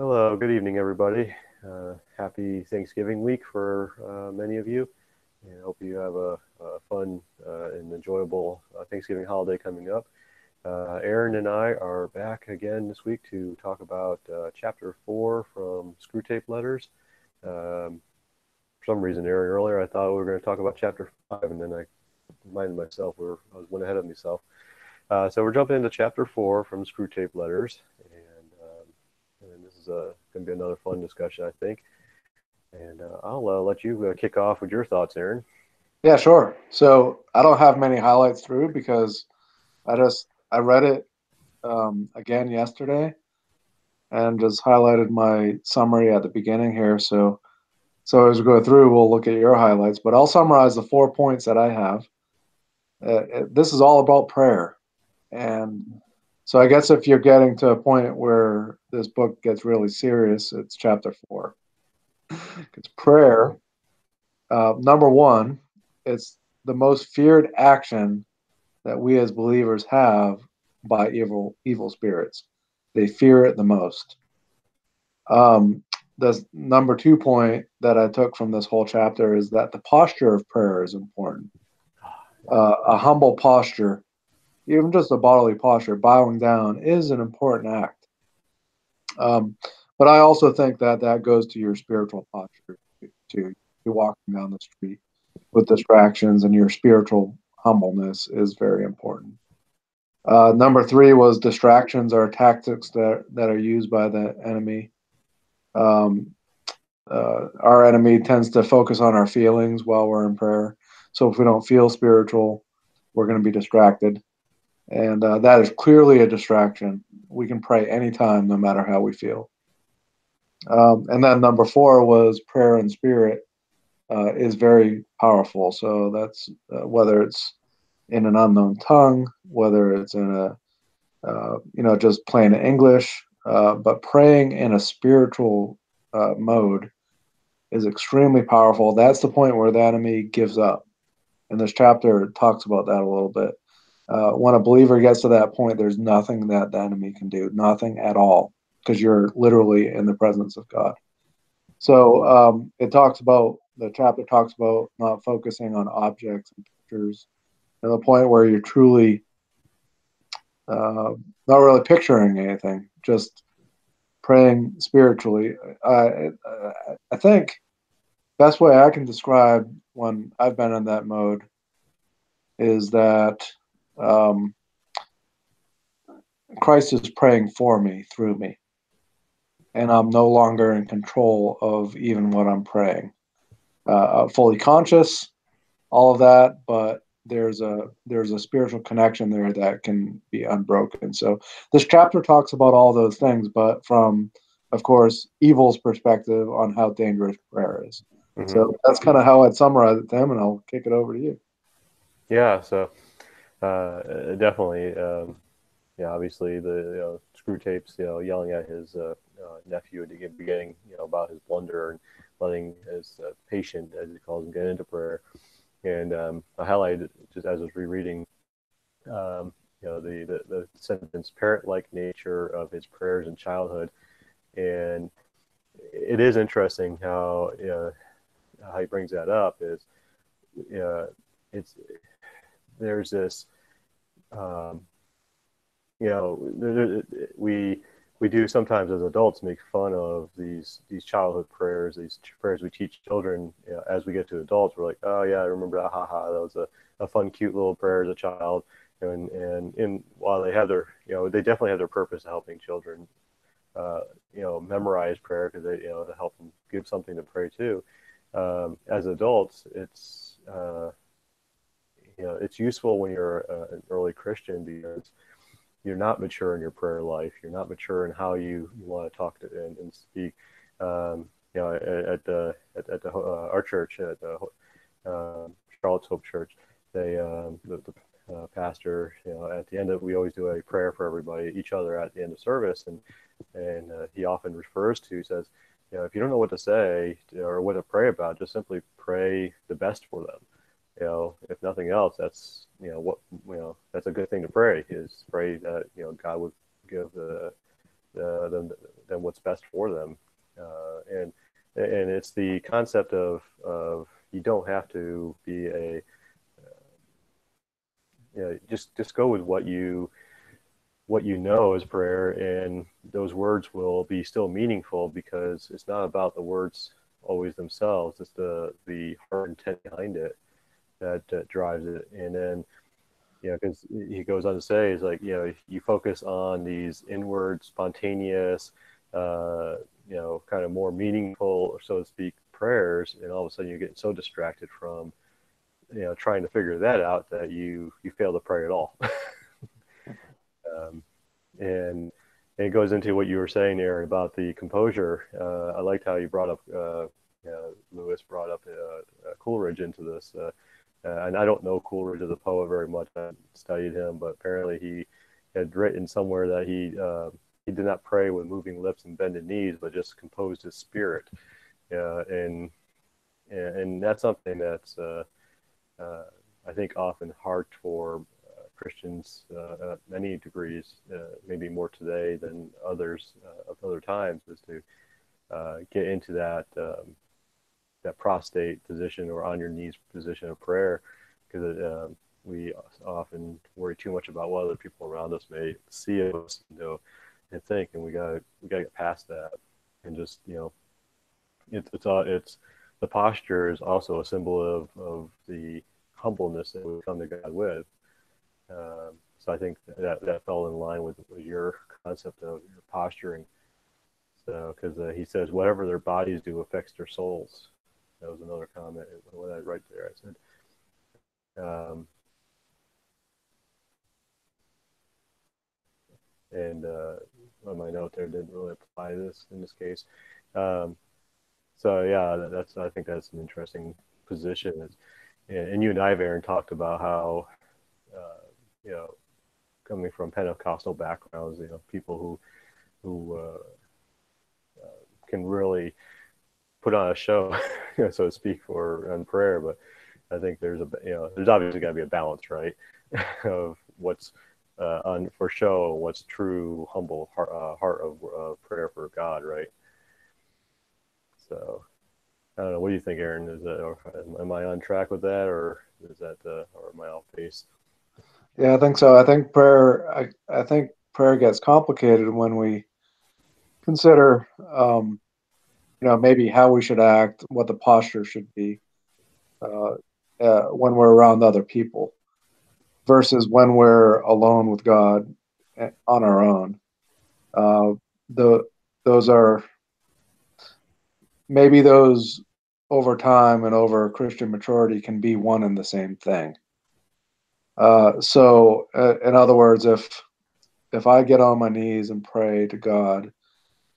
Hello, good evening, everybody. Happy Thanksgiving week for many of you. And I hope you have a fun and enjoyable Thanksgiving holiday coming up. Aaron and I are back again this week to talk about chapter 4 from Screwtape Letters. For some reason, Aaron, earlier I thought we were going to talk about chapter 5, and then I reminded myself I was one ahead of myself. So we're jumping into chapter 4 from Screwtape Letters, and this is going to be another fun discussion, I think. And I'll let you kick off with your thoughts, Aaron. Yeah, sure. So I don't have many highlights through because I read it again yesterday and just highlighted my summary at the beginning here. So as we go through, we'll look at your highlights, but I'll summarize the 4 points that I have. This is all about prayer, and so I guess if you're getting to a point where this book gets really serious, it's chapter 4. It's prayer. Number one, it's the most feared action that we as believers have by evil spirits. They fear it the most. Um, the number 2 point that I took from this whole chapter is that the posture of prayer is important. A humble posture, even just a bodily posture, bowing down, is an important act. Um, but I also think that that goes to your spiritual posture too. You're walking down the street with distractions, and your spiritual humbleness is very important. Number three was distractions are tactics that are used by the enemy. Um, our enemy tends to focus on our feelings while we're in prayer. So if we don't feel spiritual, we're going to be distracted. And that is clearly a distraction. We can pray anytime, no matter how we feel. And then number four was prayer in spirit is very powerful. So that's whether it's in an unknown tongue, whether it's in just plain English, but praying in a spiritual mode is extremely powerful. That's the point where the enemy gives up. And this chapter talks about that a little bit. When a believer gets to that point, there's nothing that the enemy can do, nothing at all, because you're literally in the presence of God. So the chapter talks about not focusing on objects and pictures, to the point where you're truly uh, not really picturing anything, just praying spiritually. I think best way I can describe when I've been in that mode is that um, Christ is praying for me through me, and I'm no longer in control of even what I'm praying. Fully conscious, all of that, but there's a spiritual connection there that can be unbroken. So this chapter talks about all those things, but from, of course, evil's perspective on how dangerous prayer is. Mm-hmm. So that's kind of how I'd summarize it, Tim, and I'll kick it over to you. Yeah, so definitely, obviously the screw tapes, yelling at his nephew at the beginning, about his blunder and letting his patient, as he calls him, get into prayer. And I highlighted just as I was rereading, the sentence, parent-like nature of his prayers in childhood, and it is interesting how he brings that up is it's there's this um, we do sometimes as adults make fun of these childhood prayers, these prayers we teach children. As we get to adults, we're like, oh yeah, I remember that, haha, that was a fun, cute little prayer as a child. And while they have their, they definitely have their purpose of helping children, memorize prayer because they, to help them give something to pray to. As adults, it's useful when you're an early Christian because you're not mature in your prayer life. You're not mature in how you want to talk to and speak. At our church at the Charlotte's Hope Church, the pastor, at the end of we always do a prayer for everybody, each other at the end of service, and he often refers to says, if you don't know what to say or what to pray about, just simply pray the best for them. If nothing else, that's that's a good thing to pray is pray that God would give them what's best for them. And it's the concept of you don't have to be a just go with what you know as prayer, and those words will be still meaningful because it's not about the words always themselves. It's the heart intent behind it that drives it. And then because he goes on to say is like you focus on these inward, spontaneous, kind of more meaningful, so to speak, prayers, and all of a sudden you get so distracted from trying to figure that out that you fail to pray at all. And it goes into what you were saying, Aaron, about the composure. I liked how you brought up, Lewis brought up Coleridge into this. And I don't know Coleridge as a poet very much. I studied him, but apparently he had written somewhere that he did not pray with moving lips and bended knees, but just composed his spirit. And that's something that's I think often hard for Christians at many degrees, maybe more today than others of other times, is to get into that prostrate position or on your knees position of prayer, because we often worry too much about what other people around us may see us and think, and we gotta get past that, and just it's the posture is also a symbol of the humbleness that we come to God with. So I think that fell in line with your concept of your posturing. So because he says whatever their bodies do affects their souls. That was another comment when I right there. I said, and on my note there didn't really apply to this in this case. So yeah, I think that's an interesting position. And you and I, Aaron, talked about how coming from Pentecostal backgrounds, people who can really put on a show, so to speak, on prayer. But I think there's obviously got to be a balance, right, of what's for show, what's true, humble heart of prayer for God, right? So I don't know. What do you think, Aaron? Am I on track with that, or is that or am I off base? Yeah, I think so. I think prayer gets complicated when we consider, maybe how we should act, what the posture should be uh, when we're around other people, versus when we're alone with God on our own. Uh, the those are maybe those over time and over Christian maturity can be one and the same thing. In other words, if I get on my knees and pray to God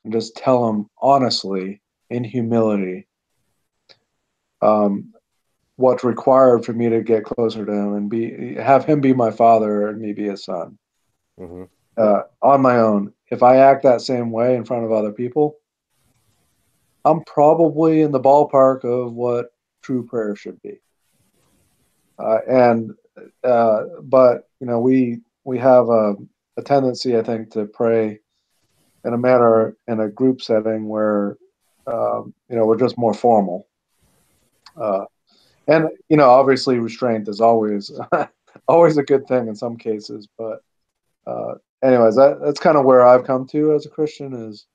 and just tell Him honestly, in humility, um, what's required for me to get closer to Him and have Him be my Father and me be His Son, Mm-hmm. on my own. If I act that same way in front of other people, I'm probably in the ballpark of what true prayer should be. But we have a tendency, I think, to pray in a manner in a group setting where we're just more formal. And obviously, restraint is always always a good thing in some cases. But anyways, that's kind of where I've come to as a Christian, is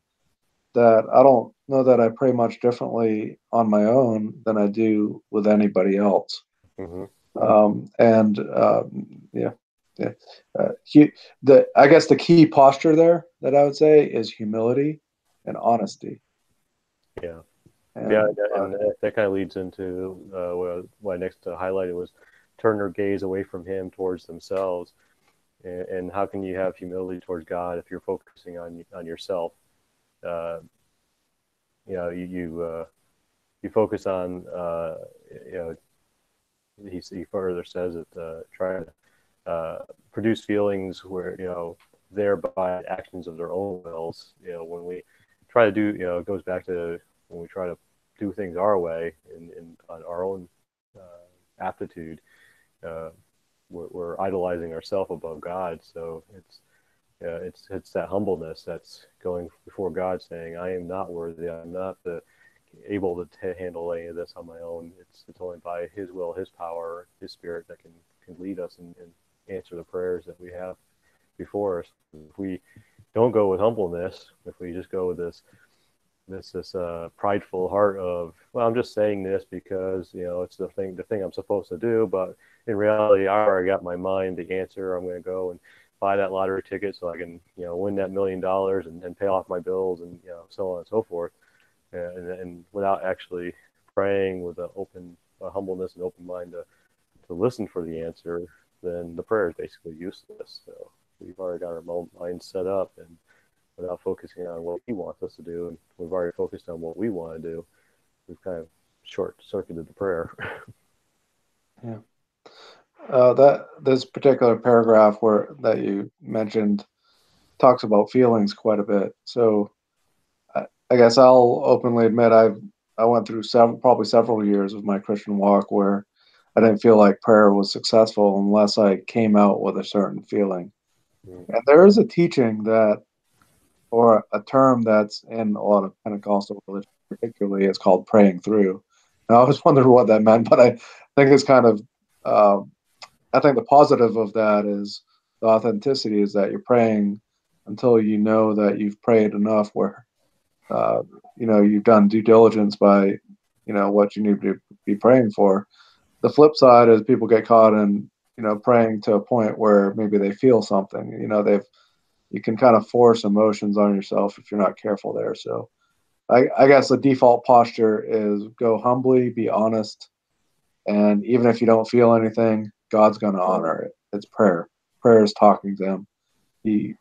that I don't know that I pray much differently on my own than I do with anybody else. Mm-hmm. And yeah, yeah. I guess the key posture there that I would say is humility and honesty. Yeah. Yeah, And and that kind of leads into what I next highlighted was turn their gaze away from Him towards themselves, and how can you have humility towards God if you're focusing on yourself? You focus on he further says that trying to produce feelings where thereby actions of their own wills. When we try to do, it goes back to when we try to do things our way and on our own aptitude, we're idolizing ourselves above God. So it's that humbleness that's going before God, saying, "I am not worthy. I'm not able to handle any of this on my own. It's only by His will, His power, His Spirit that can lead us and answer the prayers that we have before us. If we don't go with humbleness, if we just go with this prideful heart of, well, I'm just saying this because it's the thing I'm supposed to do, but in reality, I already got my mind the answer. I'm going to go and buy that lottery ticket so I can win that $1 million and pay off my bills and so on and so forth, and without actually praying with a humbleness and open mind to listen for the answer, then the prayer is basically useless. So we've already got our mind set up, and without focusing on what He wants us to do, and we've already focused on what we want to do, we've kind of short-circuited the prayer. Yeah. That this particular paragraph that you mentioned talks about feelings quite a bit. So I guess I'll openly admit I went through probably several years of my Christian walk where I didn't feel like prayer was successful unless I came out with a certain feeling. And there is a teaching that, or a term that's in a lot of Pentecostal religion, particularly, it's called praying through. And I always wondered what that meant, but I think it's kind of, I think the positive of that is the authenticity is that you're praying until you know that you've prayed enough where, you've done due diligence by, what you need to be praying for. The flip side is people get caught in, praying to a point where maybe they feel something, you can kind of force emotions on yourself if you're not careful there. So I guess the default posture is go humbly, be honest, and even if you don't feel anything, God's going to honor it. It's prayer. Prayer is talking to Him. He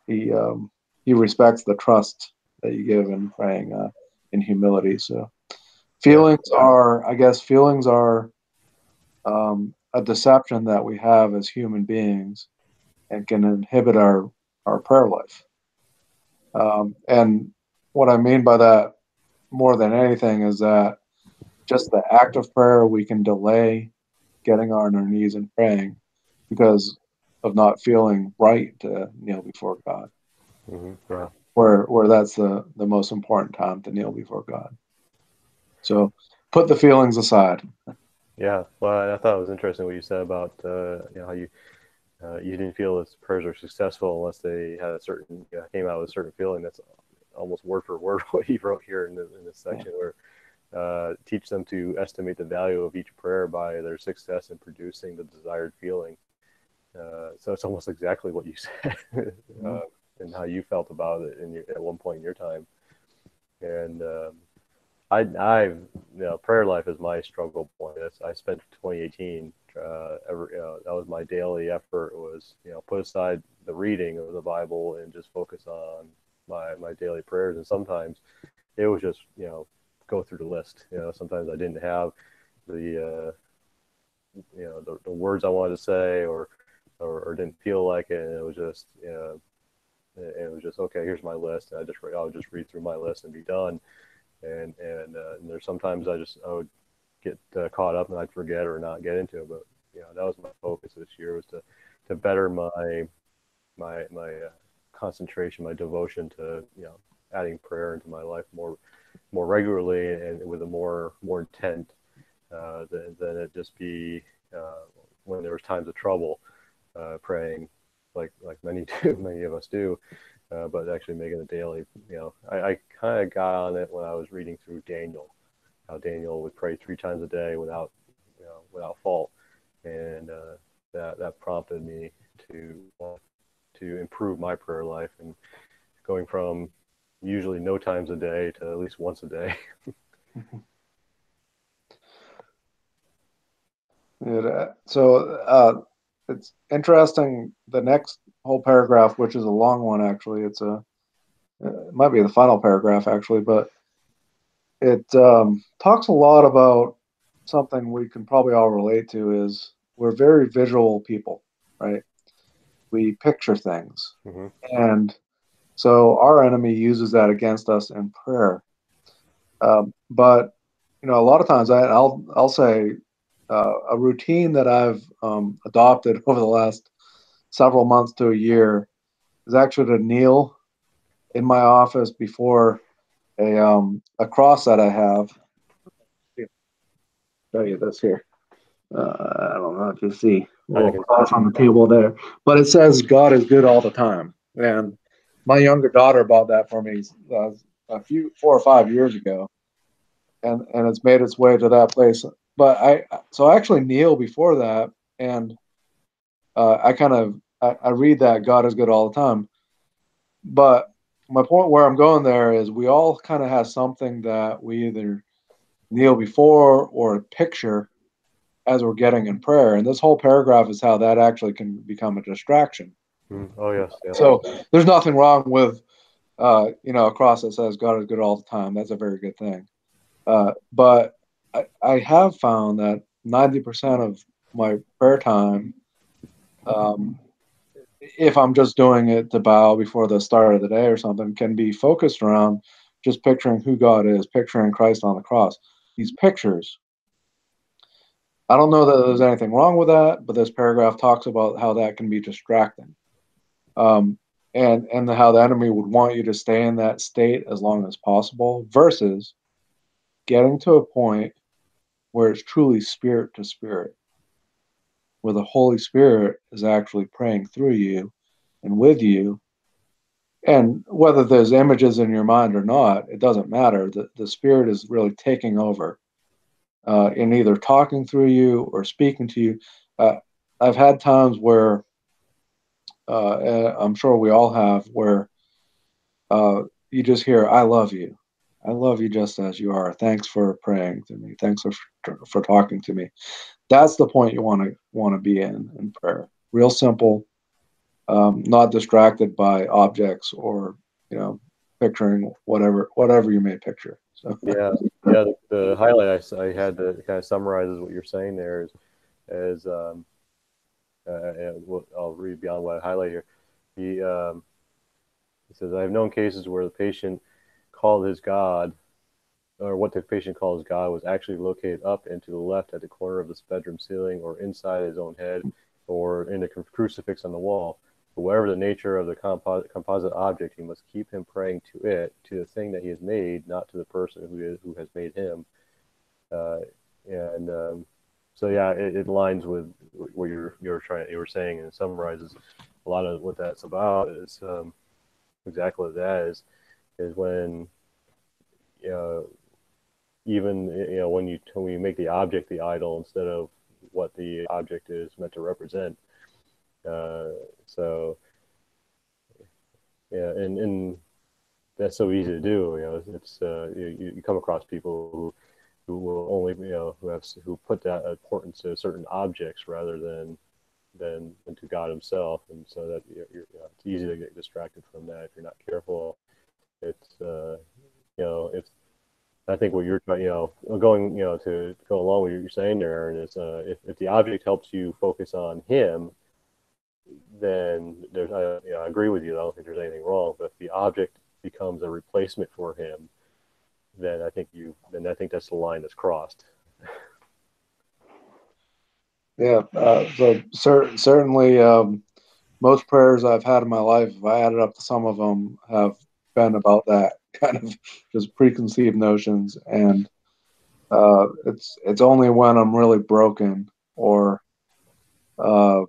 respects the trust that you give in praying in humility. So feelings are a deception that we have as human beings and can inhibit our prayer life. And what I mean by that more than anything is that just the act of prayer, we can delay getting on our knees and praying because of not feeling right to kneel before God. Yeah. Where that's the most important time to kneel before God. So put the feelings aside. Yeah. Well, I thought it was interesting what you said about how you didn't feel his prayers were successful unless they had a certain came out with a certain feeling. That's almost word for word what he wrote here in this section, where teach them to estimate the value of each prayer by their success in producing the desired feeling. So it's almost exactly what you said, and how you felt about it at one point in your time. And I've prayer life is my struggle point. I spent 2018. That was my daily effort. Was put aside the reading of the Bible and just focus on my daily prayers. And sometimes it was just go through the list. Sometimes I didn't have the the words I wanted to say, or didn't feel like it. And it was just okay. Here's my list. And I would just read through my list and be done. And there's sometimes I would get caught up and I'd forget or not get into it. But that was my focus this year, was to better my concentration, my devotion to adding prayer into my life more regularly and with a more intent than it just be when there was times of trouble praying like many of us do. But actually making it daily, I kind of got on it when I was reading through Daniel, how Daniel would pray 3 times a day without fault, and that prompted me to improve my prayer life, and going from usually no times a day to at least once a day. So it's interesting. The next whole paragraph, which is a long one, actually, it might be the final paragraph, actually, but it talks a lot about something we can probably all relate to. Is we're very visual people, right? We picture things, and so our enemy uses that against us in prayer. But a lot of times I'll say a routine that I've adopted over the last several months to a year is actually to kneel in my office before a cross that I have. Show you this here. I don't know if you see a I little can, cross on the table there, but it says God is good all the time. And my younger daughter bought that for me a few 4 or 5 years ago, and it's made its way to that place. But I actually kneel before that, and I read that God is good all the time. But my point where I'm going there is we all kind of have something that we either kneel before or a picture as we're getting in prayer. And this whole paragraph is how that actually can become a distraction. oh yes, yeah. So there's nothing wrong with, a cross that says God is good all the time. That's a very good thing. But I have found that 90% of my prayer time, um, if I'm just doing it to bow before the start of the day or something, can be focused around just picturing who God is, picturing Christ on the cross. These pictures, I don't know that there's anything wrong with that, but this paragraph talks about how that can be distracting, um, and how the enemy would want you to stay in that state as long as possible, versus getting to a point where it's truly spirit to spirit, where the Holy Spirit is actually praying through you and with you. And whether there's images in your mind or not, it doesn't matter. The Spirit is really taking over, in either talking through you or speaking to you. Uh, I've had times where, I'm sure we all have, where uh, you just hear, "I love you. I love you just as you are. Thanks for praying to me. Thanks for talking to me." That's the point you want to be in prayer. Real simple, not distracted by objects or, picturing whatever you may picture. So Yeah, yeah. The highlight I had that kind of summarizes what you're saying there is I'll read beyond what I highlight here. He says, I have known cases where the patient called his God, or what the patient calls God, was actually located up and to the left at the corner of this bedroom ceiling, or inside his own head, or in a crucifix on the wall. But whatever the nature of the composite object, he must keep him praying to it, to the thing that he has made, not to the person who has made him. Uh, and So yeah, it aligns with what you were saying, and it summarizes a lot of what that's about. Is exactly what that is when, even when you make the object the idol instead of what the object is meant to represent. Uh, so yeah, and that's so easy to do. It's you come across people who will only who put that importance to certain objects rather than to God Himself, and so that it's easy to get distracted from that if you're not careful. It's it's I think what you're going to go along with what you're saying there, Aaron, is if the object helps you focus on Him, then there's I agree with you. I don't think there's anything wrong. But if the object becomes a replacement for Him, then I think that's the line that's crossed. yeah, certainly, most prayers I've had in my life, if I added up to some of them, have been about that kind of just preconceived notions, and it's only when I'm really broken or uh,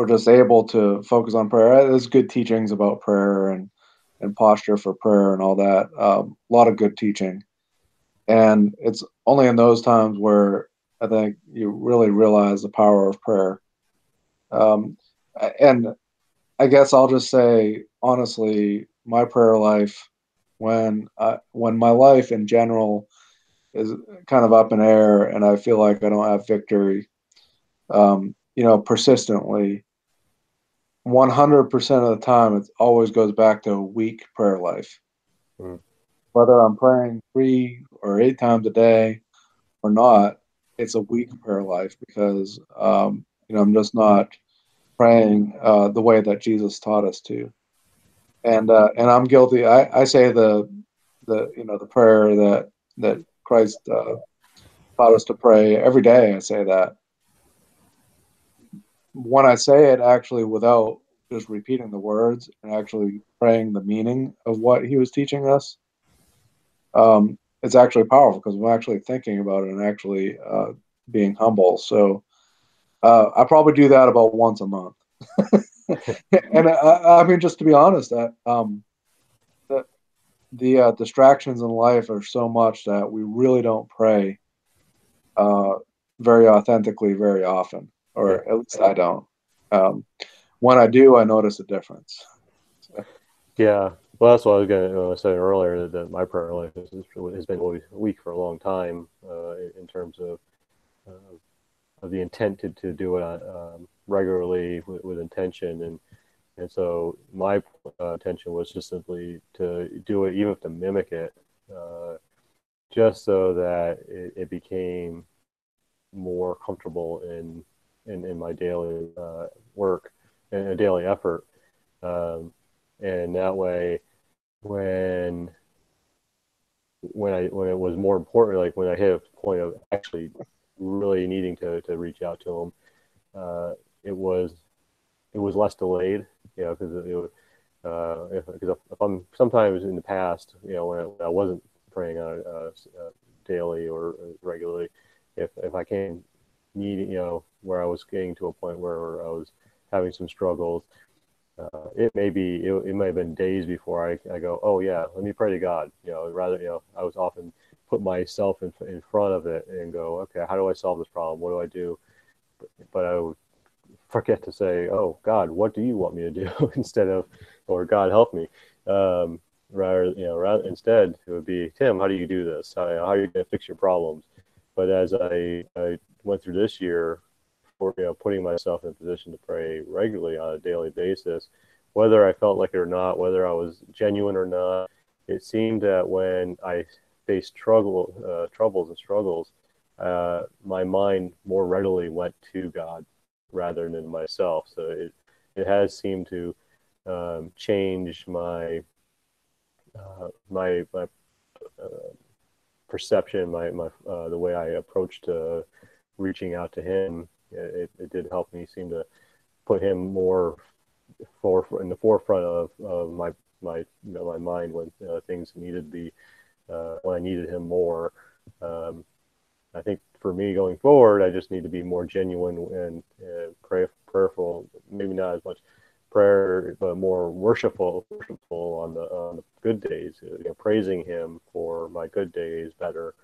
just able to focus on prayer. There's good teachings about prayer and posture for prayer and all that. A lot of good teaching, and it's only in those times where I think you really realize the power of prayer. Um, and I guess I'll just say honestly, my prayer life, when my life in general is kind of up in air and I feel like I don't have victory, persistently, 100% of the time, it always goes back to a weak prayer life. Mm. Whether I'm praying 3 or 8 times a day or not, it's a weak prayer life because, I'm just not praying the way that Jesus taught us to. And I'm guilty. I say the prayer that Christ taught us to pray every day. I say that when I say it actually without just repeating the words and actually praying the meaning of what he was teaching us, it's actually powerful because I'm actually thinking about it and actually being humble. So I probably do that about once a month. And I mean, just to be honest, the, the distractions in life are so much that we really don't pray uh, very authentically very often, Yeah. or at least I don't. Um, when I do, I notice a difference. So, Yeah. Well, that's what I was going to say earlier, that my prayer life has been always weak for a long time, in terms of the intent to do it regularly with intention. And so my intention was just simply to do it, even to mimic it, uh, just so that it became more comfortable in my daily work and a daily effort. And that way, when when it was more important, like when I hit a point of actually really needing to reach out to him, it was less delayed, because if I'm sometimes in the past, when I wasn't praying on daily or regularly, if I came needing, where I was getting to a point where I was having some struggles, it may have been days before I go, oh yeah, let me pray to God. Rather, I was often put myself in front of it and go, okay, how do I solve this problem? What do I do? But I would forget to say, oh God, what do you want me to do? Instead of, or God help me. Instead it would be, Tim, how do you do this? How are you going to fix your problems? But as I went through this year, for putting myself in a position to pray regularly on a daily basis, whether I felt like it or not, whether I was genuine or not, it seemed that when I faced troubles and struggles, my mind more readily went to God rather than myself. So it has seemed to change my perception, my the way I approached reaching out to him. It did help me seem to put him more in the forefront of my mind when things needed to be when I needed him more. Um, I think for me going forward, I just need to be more genuine and prayerful. Maybe not as much prayer, but more worshipful on the good days. Praising Him for my good days better,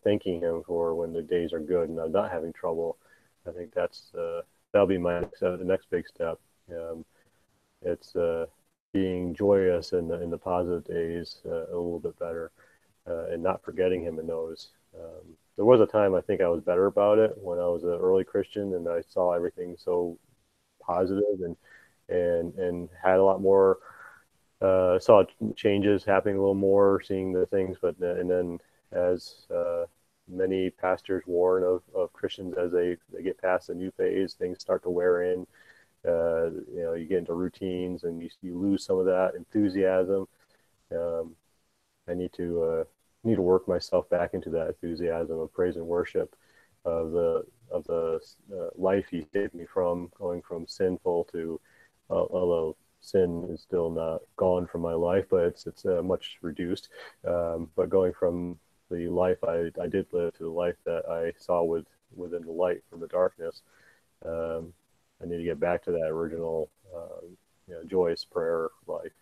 thanking Him for when the days are good and I'm not having trouble. I think that'll be the next big step. Um, it's being joyous in the positive days a little bit better, and not forgetting Him in those. There was a time I think I was better about it when I was an early Christian and I saw everything so positive and had a lot more, saw changes happening a little more, seeing the things. But and then as many pastors warn of Christians as they get past the new phase, things start to wear in. You get into routines and you lose some of that enthusiasm. Um, I need to work myself back into that enthusiasm of praise and worship of the life He saved me from, going from sinful to, although sin is still not gone from my life, but it's much reduced. But going from the life I did live to the life that I saw within the light from the darkness, um, I need to get back to that original joyous prayer life.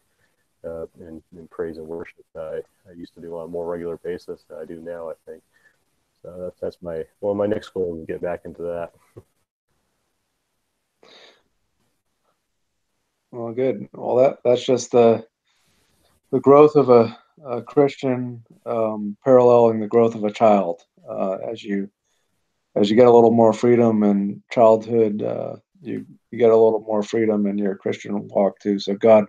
In praise and worship I used to do on a more regular basis than I do now, I think. So that's my next goal is to get back into that. well, good. Well, that's just the growth of a Christian, paralleling the growth of a child. As you get a little more freedom in childhood, you get a little more freedom in your Christian walk too. So God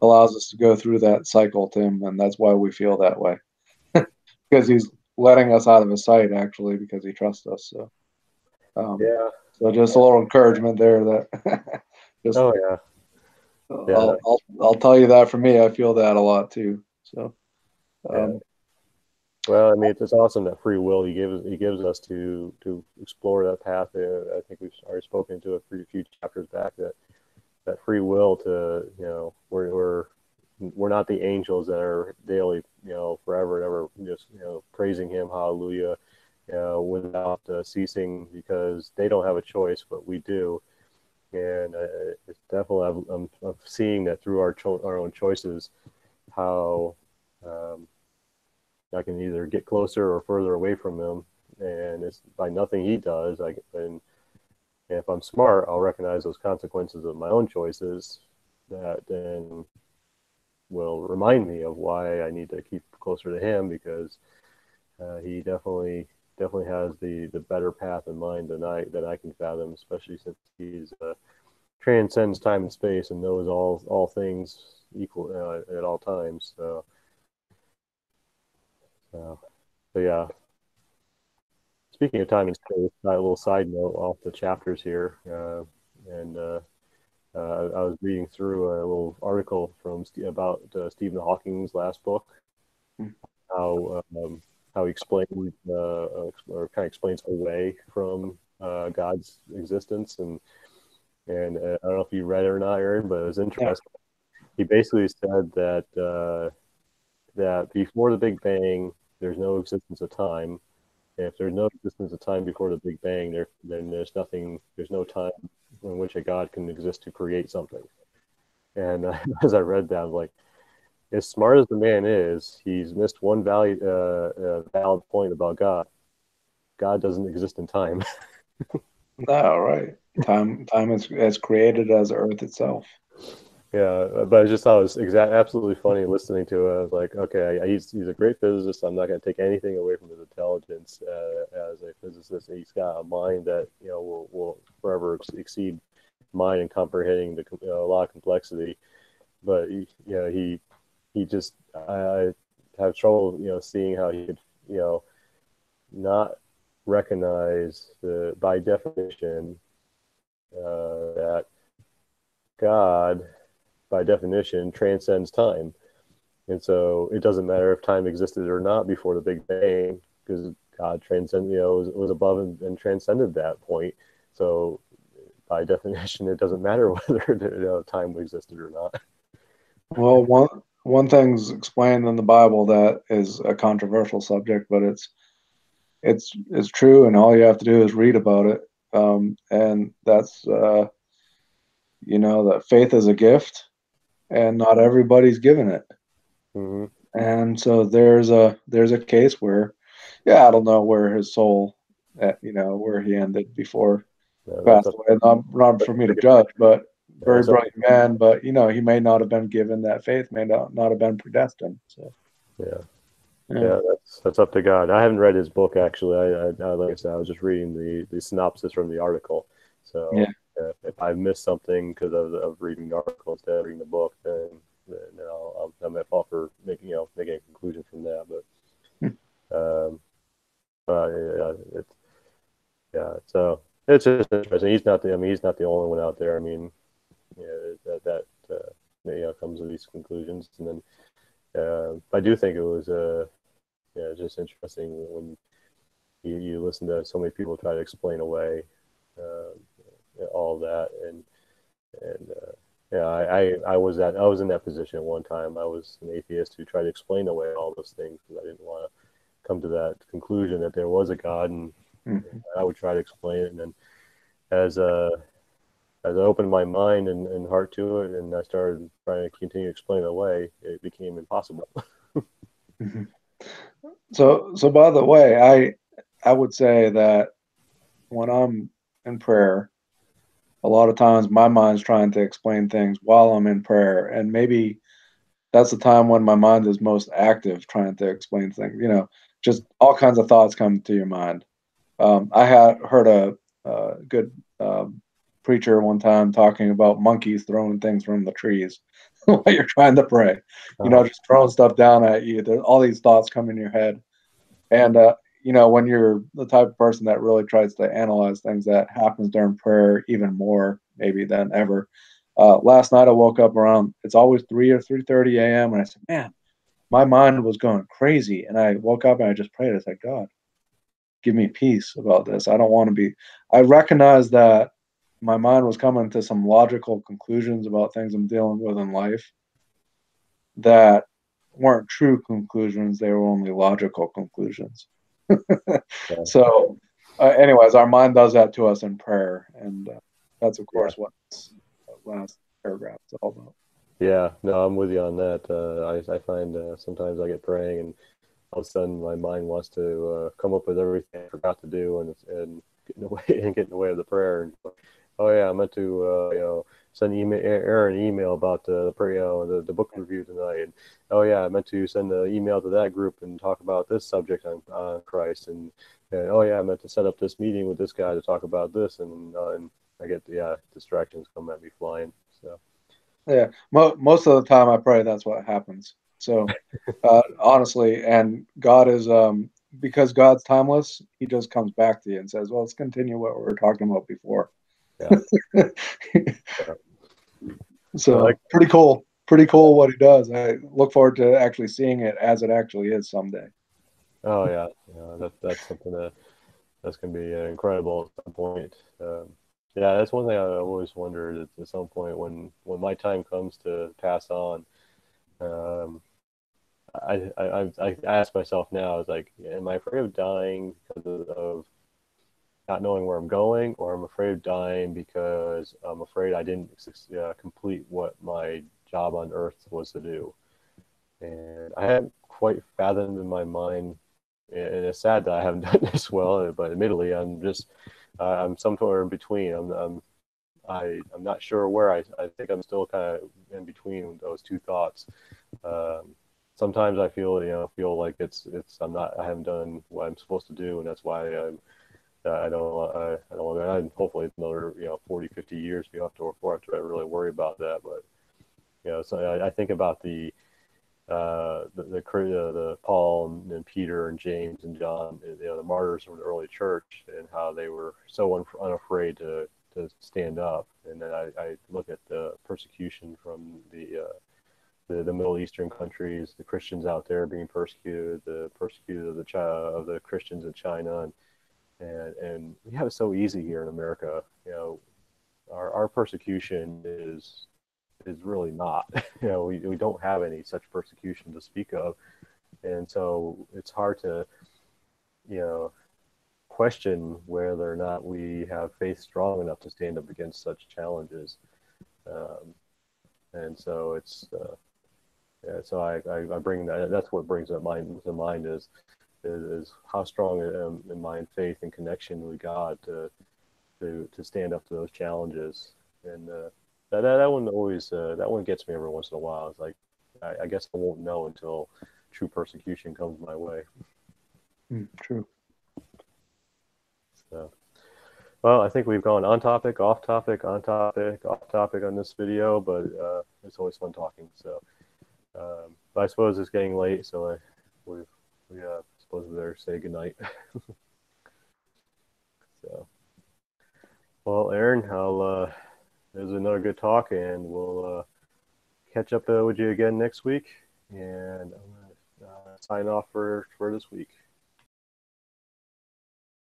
allows us to go through that cycle, Tim, and that's why we feel that way, because He's letting us out of His sight actually because He trusts us. Um, Yeah. so just a little encouragement there that just Oh yeah. Yeah. I'll tell you that for me, I feel that a lot too. So Yeah. um, Well, I mean, it's awesome that free will He gives us to explore that path. I think we've already spoken to a few chapters back that free will to, we're not the angels that are daily, forever and ever just, praising him, hallelujah, without ceasing, because they don't have a choice, but we do. And it's definitely, I'm seeing that through our own choices, how I can either get closer or further away from him, and it's by nothing he does. And if I'm smart, I'll recognize those consequences of my own choices that then will remind me of why I need to keep closer to him, because he definitely has the better path in mind than I can fathom, especially since he's transcends time and space and knows all things equal at all times. So yeah. Speaking of time and space, a little side note off the chapters here, and I was reading through a little article about Stephen Hawking's last book, how he explained or kind of explains away from God's existence, and I don't know if you read it or not, Aaron, but it was interesting. Yeah. He basically said that that before the Big Bang, there's no existence of time. And if there's no existence of time before the Big Bang, then there's no time in which a God can exist to create something. And as I read that, I was like, as smart as the man is, he's missed one valid point about God. God doesn't exist in time. No, right. Time is as created as Earth itself. Yeah, but I just thought it was absolutely funny listening to it. I was like, okay, he's a great physicist. I'm not going to take anything away from his intelligence as a physicist. He's got a mind that will forever exceed mine in comprehending a lot of complexity. But he just, I have trouble seeing how he could not recognize by definition that God, by definition, transcends time. And so it doesn't matter if time existed or not before the Big Bang, because God was above and transcended that point. So by definition, it doesn't matter whether time existed or not. Well, one thing's explained in the Bible that is a controversial subject, but it's true, and all you have to do is read about it. And that's that faith is a gift, and not everybody's given it. Mm-hmm. And so there's a case where, I don't know where his soul, where he ended before passed away. Not for me to judge, but very brilliant man. But he may not have been given that faith, may not have been predestined. So yeah, that's up to God. I haven't read his book actually. I like I said, I was just reading the synopsis from the article. So if I missed something because of reading the article instead of reading the book, then I'm at fault for making a conclusion from that. But so it's just interesting. He's not the only one out there. I mean, that comes to these conclusions, and then I do think it was just interesting when you listen to so many people try to explain away all of that, and I was in that position at one time. I was an atheist who tried to explain away all those things because I didn't want to come to that conclusion that there was a God, and I would try to explain it, and then as I opened my mind and heart to it, and I started trying to continue to explain it away, it became impossible. Mm-hmm. So by the way, I would say that when I'm in prayer, a lot of times my mind's trying to explain things while I'm in prayer, and maybe that's the time when my mind is most active, trying to explain things. Just all kinds of thoughts come to your mind. I had heard a good preacher one time talking about monkeys throwing things from the trees while you're trying to pray. Just throwing stuff down at you. There's all these thoughts come in your head, and when you're the type of person that really tries to analyze things, that happens during prayer even more maybe than ever. Last night I woke up around, it's always 3 or 3:30 a.m. and I said, man, my mind was going crazy, and I woke up and I just prayed. I said, God, give me peace about this. I don't want to be. I recognize that my mind was coming to some logical conclusions about things I'm dealing with in life that weren't true conclusions. They were only logical conclusions. Yeah. So, anyways, our mind does that to us in prayer. And that's, of Yeah. course, what this last paragraph is all about. Yeah. No, I'm with you on that. I find sometimes I get praying and all of a sudden my mind wants to come up with everything I forgot to do and get in the way and get in the way of the prayer. And, oh yeah, I meant to send Aaron an email about the book review tonight. And oh yeah, I meant to send an email to that group and talk about this subject on Christ. And oh yeah, I meant to set up this meeting with this guy to talk about this. And I get distractions come at me flying. So Yeah, most of the time I pray that's what happens. So honestly, and God is because God's timeless, He just comes back to you and says, "Well, let's continue what we were talking about before." yeah. Yeah. I like. So pretty cool what He does. I look forward to actually seeing it as it actually is someday. Oh yeah, that's something that's gonna be incredible at some point. Yeah, that's one thing I always wondered at some point when my time comes to pass on. Um, I ask myself now, is like, am I afraid of dying because of not knowing where I'm going, or I'm afraid of dying because I'm afraid I didn't complete what my job on Earth was to do? And I haven't quite fathomed in my mind, and it's sad that I haven't done this well, but admittedly, I'm somewhere in between. I'm not sure where. I think I'm still kind of in between those two thoughts. Um, Sometimes I feel like I haven't done what I'm supposed to do, and that's why I don't hopefully it's another 40, 50 years before I really worry about that. But so I think about the Paul and Peter and James and John, the martyrs from the early church, and how they were so unafraid to stand up. And then I look at the persecution from the Middle Eastern countries, the Christians out there being persecuted, the persecuted of the Christians in China, and we have it so easy here in America. Our persecution is really not. We don't have any such persecution to speak of, and so it's hard to question whether or not we have faith strong enough to stand up against such challenges. And so it's so I bring that. That's what brings up to mind is how strong am I in faith and connection with God to stand up to those challenges. And that one always that one gets me every once in a while. It's like I guess I won't know until true persecution comes my way. True. So, well, I think we've gone on topic, off topic, on topic, off topic on this video, but it's always fun talking. So, but I suppose it's getting late, so we suppose we better say goodnight. So, well, Aaron, there's another good talk, and we'll catch up with you again next week. And I'm gonna sign off for this week.